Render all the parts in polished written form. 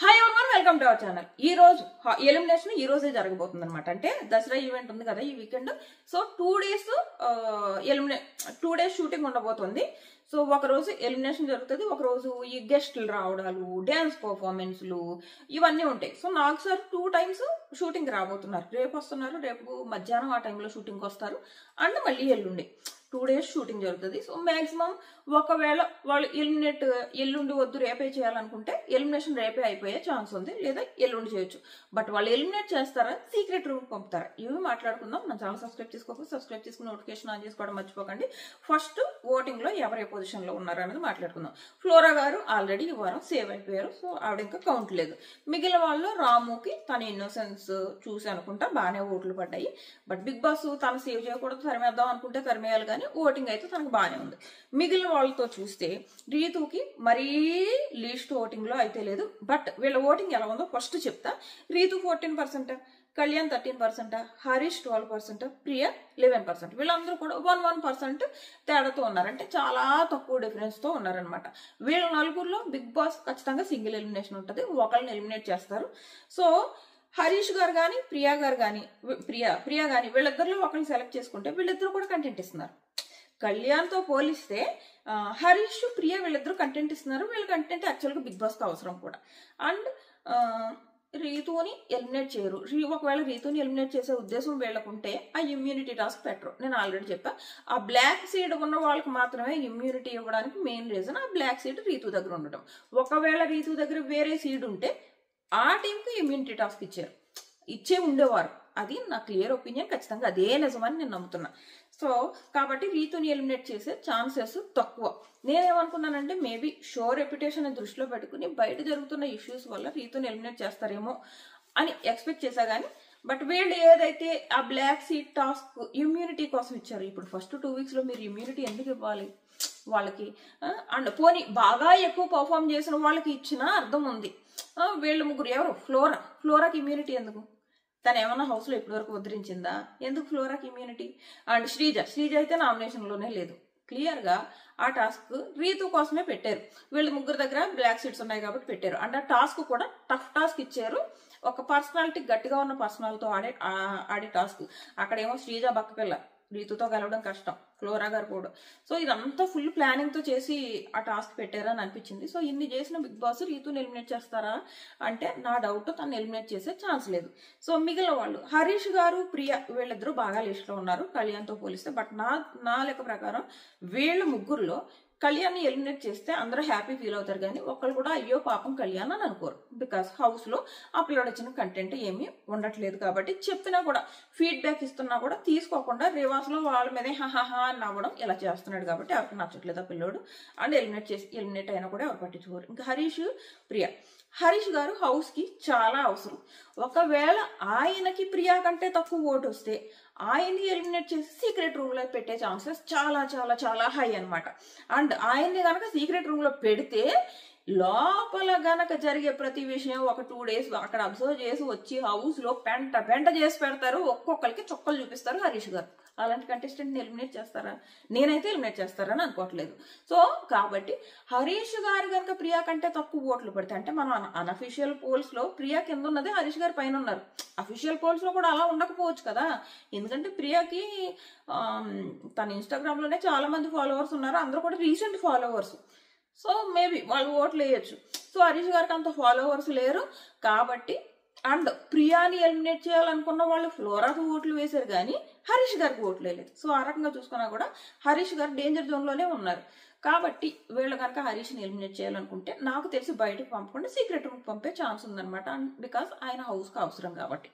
Hi everyone, welcome to our channel. ఈ రోజు elimination ఈ రోజే జరగబోతుంది అనమాట. అంటే దసరా ఈవెంట్ ఉంది కదా ఈ వీకెండ్. సో 2 days షూటింగ్ ఉండబోతుంది. సో ఒక రోజు ఎలిమినేషన్ జరుగుతుంది, ఒక రోజు ఈ గెస్టులు రావడాలు, డ్యాన్స్ పర్ఫార్మెన్స్లు ఇవన్నీ ఉంటాయి. సో నాకు సార్ 2 times షూటింగ్ రాబోతున్నారు. రేపు వస్తున్నారు, రేపు మధ్యాహ్నం ఆ టైంలో షూటింగ్ వస్తారు. అండ్ మళ్ళీ ఎల్లుండి 2 days షూటింగ్ జరుగుతుంది. సో మాక్సిమం ఒకవేళ వాళ్ళు ఎల్లుండి వద్దు రేపే చేయాలనుకుంటే ఎలిమినేషన్ రేపే అయిపోయే ఛాన్స్ ఉంది, లేదా ఎల్లుండి చేయొచ్చు. బట్ వాళ్ళు ఎలిమినేట్ చేస్తారా, సీక్రెట్ రూమ్ పంపుతారా, ఇవి మాట్లాడుకుందాం. మన ఛానల్ సబ్స్క్రైబ్ చేసుకుని నోటిఫికేషన్ ఆన్ చేసుకోవడం మర్చిపోకండి. ఫస్ట్ ఓటింగ్ లో ఎవరు ఏ పొజిషన్ లో ఉన్నారు అనేది మాట్లాడుకుందాం. ఫ్లోరా గారు ఆల్రెడీ ఈ వారం సేవ్ అయిపోయారు. సో ఆవిడ ఇంకా కౌంట్ లేదు. మిగిలిన వాళ్ళు రాముకి తన ఇన్నోసెన్స్ చూసి అనుకుంటా బాగానే ఓట్లు పడ్డాయి. బట్ బిగ్ బాస్ తను సేవ్ చేయకూడదు, తరిమేద్దాం అనుకుంటే తరిమేయాలి, కానీ ఓటింగ్ అయితే తనకు బాగానే ఉంది. మిగిలిన వాళ్ళతో చూస్తే రీతుకి మరీ లీస్ట్ ఓటింగ్ లో అయితే లేదు. బట్ వీళ్ళ ఓటింగ్ ఎలా ఉందో ఫస్ట్ చెప్తా. రీతు 14%, కళ్యాణ్ 13%, హరీష్ 12%, ప్రియ 11%. వీళ్ళందరూ కూడా 1% తేడాతో ఉన్నారు. అంటే చాలా తక్కువ డిఫరెన్స్ తో ఉన్నారనమాట. వీళ్ళ నలుగురిలో బిగ్ బాస్ ఖచ్చితంగా సింగిల్ ఎలిమినేషన్ ఉంటుంది, ఒకళ్ళని ఎలిమినేట్ చేస్తారు. సో హరీష్ గారు కానీ ప్రియా కానీ వీళ్ళిద్దరిలో ఒకరిని సెలెక్ట్ చేసుకుంటే వీళ్ళిద్దరు కూడా కంటెంట్ ఇస్తున్నారు. కళ్యాణ్తో పోలిస్తే హరీష్ ప్రియ వీళ్ళిద్దరు కంటెంట్ ఇస్తున్నారు. వీళ్ళ కంటెంట్ యాక్చువల్గా బిగ్ బాస్కి అవసరం కూడా. అండ్ రీతుని ఎలిమినేట్ చేయరు. ఒకవేళ రీతుని ఎలిమినేట్ చేసే ఉద్దేశం వీళ్ళకుంటే ఆ ఇమ్యూనిటీ టాస్క్ పెట్టరు. నేను ఆల్రెడీ చెప్పా, ఆ బ్లాక్ సీడ్ ఉన్న వాళ్ళకి మాత్రమే ఇమ్యూనిటీ ఇవ్వడానికి మెయిన్ రీజన్ ఆ బ్లాక్ సీడ్ రీతు దగ్గర ఉండటం. ఒకవేళ రీతు దగ్గర వేరే సీడ్ ఉంటే ఆ టీంకి ఇమ్యూనిటీ టాస్క్ ఇచ్చే ఉండేవారు. అది నా క్లియర్ ఒపీనియన్. ఖచ్చితంగా అదే నిజమని నేను నమ్ముతున్నా. సో కాబట్టి రీతుని ఎలిమినేట్ చేసే ఛాన్సెస్ తక్కువ. నేనేమనుకున్నానంటే మేబీ షో రెప్యుటేషన్ దృష్టిలో పెట్టుకుని బయట జరుగుతున్న ఇష్యూస్ వల్ల రీతుని ఎలిమినేట్ చేస్తారేమో అని ఎక్స్పెక్ట్ చేశా. కానీ బట్ వీళ్ళు ఏదైతే ఆ బ్లాక్ సీట్ టాస్క్ ఇమ్యూనిటీ కోసం ఇచ్చారు, ఇప్పుడు ఫస్ట్ 2 weeks లో మీరు ఇమ్యూనిటీ ఎందుకు ఇవ్వాలి వాళ్ళకి? అండ్ పోనీ బాగా ఎక్కువ పర్ఫామ్ చేసిన వాళ్ళకి ఇచ్చిన అర్థం ఉంది. వీళ్ళు ముగ్గురు ఎవరు? ఫ్లోరాకి ఇమ్యూనిటీ ఎందుకు? తను ఏమన్నా హౌస్ లో ఇప్పటి వరకు ఉద్ధరించిందా? ఎందుకు ఫ్లోరాకి ఇమ్యూనిటీ? అండ్ శ్రీజ అయితే నామినేషన్ లోనే లేదు. క్లియర్ గా ఆ టాస్క్ రీతు కోసమే పెట్టారు. వీళ్ళ ముగ్గురు దగ్గర బ్లాక్ సీట్స్ ఉన్నాయి కాబట్టి పెట్టారు. అండ్ ఆ టాస్క్ కూడా టఫ్ టాస్క్ ఇచ్చారు. ఒక పర్సనాలిటీ గట్టిగా ఉన్న పర్సనాలిటీతో ఆడే టాస్క్. అక్కడేమో శ్రీజ బక్కపిల్ల, రీతుతో గెలవడం కష్టం, ఫ్లోరా గారు కూడా. సో ఇదంతా ఫుల్ ప్లానింగ్ తో చేసి ఆ టాస్క్ పెట్టారని అనిపించింది. సో ఇన్ని చేసిన బిగ్ బాస్ రీతుని ఎలిమినేట్ చేస్తారా అంటే నా డౌట్, తను ఎలిమినేట్ చేసే ఛాన్స్ లేదు. సో మిగిలిన వాళ్ళు హరీష్ గారు ప్రియ వీళ్ళిద్దరూ బాగా లిస్ట్ లో ఉన్నారు కళ్యాణ్తో పోలిస్తే. బట్ నా లెక్క ప్రకారం వీళ్ళ ముగ్గురులో కళ్యాణ్ని ఎలిమినేట్ చేస్తే అందరూ హ్యాపీ ఫీల్ అవుతారు, కానీ ఒకళ్ళు కూడా అయ్యో పాపం కళ్యాణ్ అని అనుకోరు. బికాస్ హౌస్ లో అప్లోడ్ వచ్చిన కంటెంట్ ఏమీ ఉండట్లేదు కాబట్టి, చెప్పినా కూడా ఫీడ్బ్యాక్ ఇస్తున్నా కూడా తీసుకోకుండా రివర్స్ లో వాళ్ళ మీదే హాహా అని నవ్వడం ఇలా చేస్తున్నాడు కాబట్టి ఎవరికి నచ్చట్లేదు ఆ పిల్లోడు. అండ్ ఎలిమినేట్ అయినా కూడా ఎవరు పట్టించుకోరు. ఇంకా హరీష్ గారు హౌస్ కి చాలా అవసరం. ఒకవేళ ఆయనకి ప్రియా కంటే తక్కువ ఓటు వస్తే ఆయన్ని ఎలిమినేట్ చేసి సీక్రెట్ రూమ్ లో పెట్టే ఛాన్సెస్ చాలా చాలా చాలా హై అనమాట. అండ్ ఆయన్ని గనక సీక్రెట్ రూమ్ లో పెడితే లోపల గనక జరిగే ప్రతి విషయం ఒక 2 days అక్కడ అబ్జర్వ్ చేసి వచ్చి హౌస్ లో పెంట చేసి పెడతారు. ఒక్కొక్కరికి చొక్కలు చూపిస్తారు హరీష్ గారు. అలాంటి కంటెస్టెంట్ ని ఎలిమినేట్ చేస్తారా? నేనైతే ఎలిమినేట్ చేస్తారని అనుకోవట్లేదు. సో కాబట్టి హరీష్ గారు కనుక ప్రియా కంటే తక్కువ ఓట్లు పడితే, అంటే మనం అన్అఫీషియల్ పోల్స్ లో ప్రియా కింద ఉన్నది, హరీష్ గారు పైన ఉన్నారు. అఫీషియల్ పోల్స్ లో కూడా అలా ఉండకపోవచ్చు కదా. ఎందుకంటే ప్రియాకి తన ఇన్స్టాగ్రామ్ లోనే చాలా మంది ఫాలోవర్స్ ఉన్నారు, అందరూ కూడా రీసెంట్ ఫాలోవర్స్. సో మేబీ వాళ్ళు ఓట్లు వేయచ్చు. సో హరీష్ గారికి అంత ఫాలోవర్స్ లేరు కాబట్టి. అండ్ ప్రియాని ఎలిమినేట్ చేయాలనుకున్న వాళ్ళు ఫ్లోరాకు ఓట్లు వేశారు, కానీ హరీష్ గారికి ఓట్లు వేయలేదు. సో ఆ రకంగా చూసుకున్నా కూడా హరీష్ గారు డేంజర్ జోన్ లోనే ఉన్నారు. కాబట్టి వీళ్ళు కనుక హరీష్ని ఎలిమినేట్ చేయాలనుకుంటే నాకు తెలిసి బయటకు పంపకుండా సీక్రెట్ రూమ్ పంపే ఛాన్స్ ఉందన్నమాట. బికాస్ ఆయన హౌస్కి అవసరం కాబట్టి.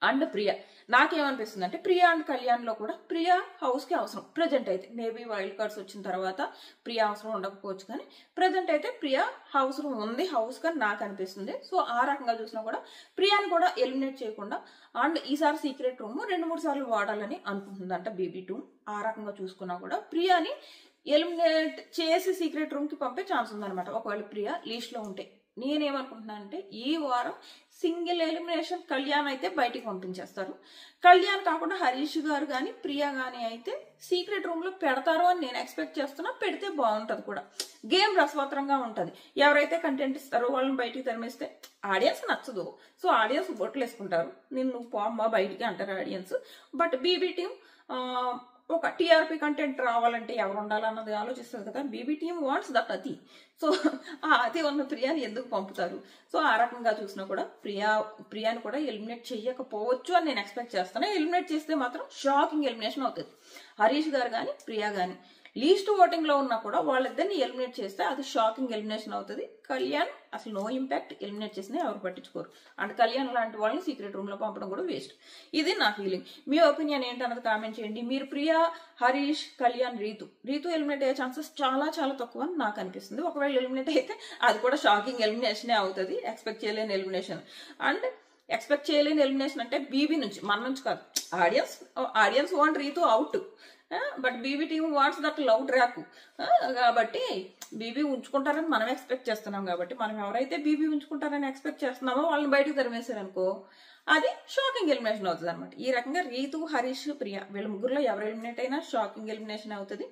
అండ్ ప్రియ నాకేమనిపిస్తుంది అంటే ప్రియ అండ్ కళ్యాణ్ లో కూడా ప్రియ హౌస్ కి అవసరం ప్రజెంట్ అయితే. మేబీ వైల్డ్ కార్డ్స్ వచ్చిన తర్వాత ప్రియ అవసరం ఉండకపోవచ్చు, కానీ ప్రజెంట్ అయితే ప్రియ అవసరం ఉంది హౌస్ గా నాకు అనిపిస్తుంది. సో ఆ రకంగా చూసినా కూడా ప్రియాని కూడా ఎలిమినేట్ చేయకుండా అండ్ ఈసారి సీక్రెట్ రూమ్ 2-3 సార్లు వాడాలని అనుకుంటుందంట BB2. ఆ రకంగా చూసుకున్నా కూడా ప్రియాని ఎలిమినేట్ చేసి సీక్రెట్ రూమ్ కి పంపే ఛాన్స్ ఉందన్నమాట ఒకవేళ ప్రియ లీస్ట్ లో ఉంటే. నేనేమనుకుంటున్నాను అంటే ఈ వారం సింగిల్ ఎలిమినేషన్ కళ్యాణ్ అయితే బయటికి పంపించేస్తారు. కళ్యాణ్ కాకుండా హరీష్ గారు కానీ ప్రియా కానీ అయితే సీక్రెట్ రూమ్ లో పెడతారు అని నేను ఎక్స్పెక్ట్ చేస్తున్నా. పెడితే బాగుంటది కూడా, గేమ్ రసవత్రంగా ఉంటది. ఎవరైతే కంటెంట్ ఇస్తారో వాళ్ళని బయటికి తరిమేస్తే ఆడియన్స్ నచ్చదు. సో ఆడియన్స్ బొట్లు వేసుకుంటారు, నిన్ను పోమ్మా బయటికి అంటారు ఆడియన్స్. బట్ బీబీ టీం ఒక టీఆర్పీ కంటెంట్ రావాలంటే ఎవరు ఉండాలన్నది ఆలోచిస్తుంది కదా. బీబీ టీమ్ వాంట్స్ దట్ అతి. సో ఆ అతి ఉన్న ప్రియాని ఎందుకు పంపుతారు? సో ఆ రకంగా చూసినా కూడా ప్రియాని కూడా ఎలిమినేట్ చెయ్యకపోవచ్చు అని నేను ఎక్స్పెక్ట్ చేస్తాను. ఎలిమినేట్ చేస్తే మాత్రం షాకింగ్ ఎలిమినేషన్ అవుతుంది. హరీష్ గారు కానీ ప్రియా కానీ లీస్ట్ ఓటింగ్ లో ఉన్నా కూడా వాళ్ళిద్దరిని ఎలిమినేట్ చేస్తే అది షాకింగ్ ఎలిమినేషన్ అవుతుంది. కళ్యాణ్ అసలు నో ఇంపాక్ట్, ఎలిమినేట్ చేసినా ఎవరు పట్టించుకోరు. అండ్ కళ్యాణ్ లాంటి వాళ్ళని సీక్రెట్ రూమ్ లో పంపడం కూడా వేస్ట్. ఇది నా ఫీలింగ్. మీ ఒపీనియన్ ఏంటన్నది కామెంట్ చేయండి. మీరు ప్రియా, హరీష్, కళ్యాణ్, రీతు ఎలిమినేట్ అయ్యే ఛాన్సెస్ చాలా చాలా తక్కువ అని నాకు అనిపిస్తుంది. ఒకవేళ ఎలిమినేట్ అయితే అది కూడా షాకింగ్ ఎలిమినేషనే అవుతుంది, ఎక్స్పెక్ట్ చేయలేని ఎలిమినేషన్. అండ్ ఎక్స్పెక్ట్ చేయలేని ఎలిమినేషన్ అంటే బీబీ నుంచి, మన నుంచి కాదు. Audience want Rithu out, but BB team wants that love track. కాబట్టి బీబీ ఉంచుకుంటారని మనం ఎక్స్పెక్ట్ చేస్తున్నాం. కాబట్టి మనం ఎవరైతే బీబీ ఉంచుకుంటారని ఎక్స్పెక్ట్ చేస్తున్నామో వాళ్ళని బయటకు తరిమేశారనుకో అది షాకింగ్ ఎలిమినేషన్ అవుతుంది అనమాట. ఈ రకంగా రీతు, హరీష్, ప్రియా వీళ్ళ ముగ్గురులో ఎవరు ఎలిమినేట్ అయినా షాకింగ్ ఎలిమినేషన్ అవుతుంది.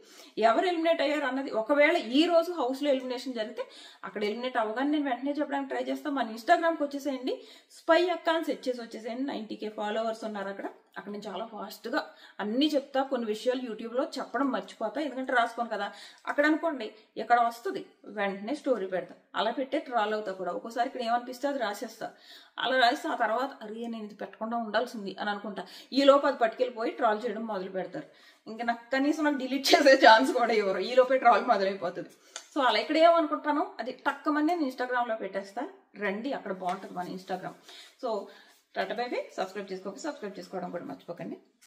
ఎవరు ఎలిమినేట్ అయ్యారు అన్నది ఒకవేళ ఈ రోజు హౌస్ లో ఎలిమినేషన్ జరిగితే అక్కడ ఎలిమినేట్ అవ్వగానే నేను వెంటనే చెప్పడానికి ట్రై చేస్తాను. మన ఇన్స్టాగ్రామ్కి వచ్చేసేయండి, స్పై అక్క అని సెట్ చేసి వచ్చేసేయండి. 90K ఫాలోవర్స్ ఉన్నారు అక్కడ నేను చాలా ఫాస్ట్ గా అన్ని చెప్తా. కొన్ని విషయాలు యూట్యూబ్ లో చెప్పడం మర్చిపోతా, ఎందుకంటే రాసుకోను కదా. అక్కడ అనుకోండి ఇక్కడ వస్తుంది, వెంటనే స్టోరీ పెడతా. అలా పెట్టే ట్రాల్ అవుతా కూడా. ఒక్కోసారి ఇక్కడ ఏమనిపిస్తే అది రాసేస్తా. అలా రాస్తే ఆ తర్వాత అరే నేను ఇది పెట్టకుండా ఉండాల్సింది అని అనుకుంటా. ఈ లోపు అది పట్టుకెళ్ళిపోయి ట్రాల్ చేయడం మొదలు పెడతారు. ఇంకా నాకు కనీసం డిలీట్ చేసే ఛాన్స్ కూడా ఇవ్వరు. ఈ లోపే ట్రాల్ మొదలైపోతుంది. సో అలా ఇక్కడ ఏమనుకుంటాను అది టక్కమని నేను ఇన్స్టాగ్రామ్ లో పెట్టేస్తా. రండి అక్కడ బాగుంటుంది మన Instagram. So tata bye by. Subscribe చేసుకోవడం కూడా మర్చిపోకండి.